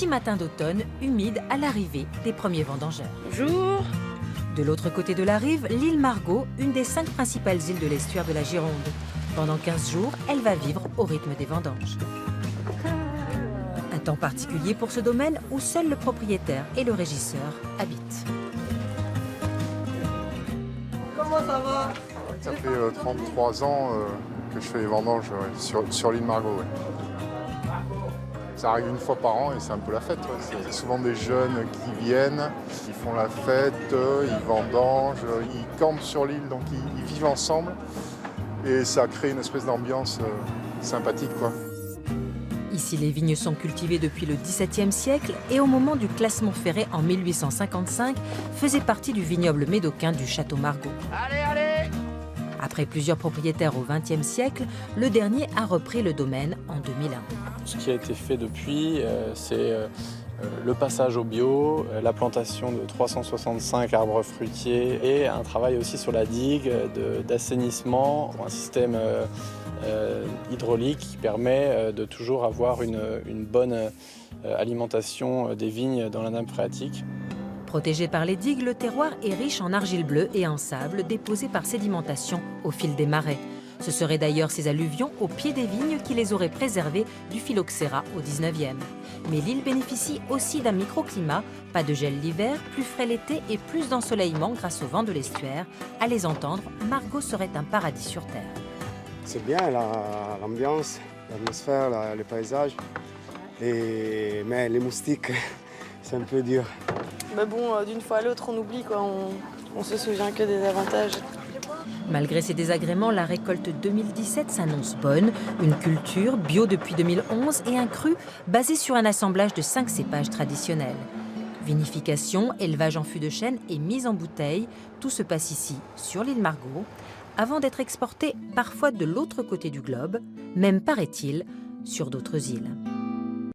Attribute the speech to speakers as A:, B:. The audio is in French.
A: petit matin d'automne, humide à l'arrivée des premiers vendangeurs.
B: Bonjour.
A: De l'autre côté de la rive, l'île Margot, une des 5 principales îles de l'estuaire de la Gironde. Pendant 15 jours, elle va vivre au rythme des vendanges. Un temps particulier pour ce domaine où seul le propriétaire et le régisseur habitent.
B: Comment ça va?
C: Ça fait 33 ans que je fais les vendanges sur l'île Margot. Ouais. Ça arrive une fois par an et c'est un peu la fête. Ouais. C'est souvent des jeunes qui viennent, qui font la fête, ils vendangent, ils campent sur l'île, donc ils vivent ensemble. Et ça crée une espèce d'ambiance sympathique, quoi.
A: Ici, les vignes sont cultivées depuis le XVIIe siècle et au moment du classement ferré en 1855, faisaient partie du vignoble médocain du Château Margaux.
B: Allez.
A: Après plusieurs propriétaires au XXe siècle, le dernier a repris le domaine en 2001.
D: Ce qui a été fait depuis, c'est le passage au bio, la plantation de 365 arbres fruitiers et un travail aussi sur la digue d'assainissement, un système hydraulique qui permet de toujours avoir une bonne alimentation des vignes dans la nappe phréatique.
A: Protégé par les digues, le terroir est riche en argile bleue et en sable déposés par sédimentation au fil des marais. Ce seraient d'ailleurs ces alluvions au pied des vignes qui les auraient préservés du phylloxéra au 19e. Mais l'île bénéficie aussi d'un microclimat, pas de gel l'hiver, plus frais l'été et plus d'ensoleillement grâce au vent de l'estuaire. À les entendre, Margot serait un paradis sur terre.
E: C'est bien l'ambiance, l'atmosphère, le paysage. Mais les moustiques, c'est un peu dur.
B: Mais bon, d'une fois à l'autre, on oublie quoi. On se souvient que des avantages.
A: Malgré ces désagréments, la récolte 2017 s'annonce bonne. Une culture bio depuis 2011 et un cru basé sur un assemblage de 5 cépages traditionnels. Vinification, élevage en fût de chêne et mise en bouteille, tout se passe ici, sur l'île Margot, avant d'être exporté parfois de l'autre côté du globe, même paraît-il, sur d'autres îles.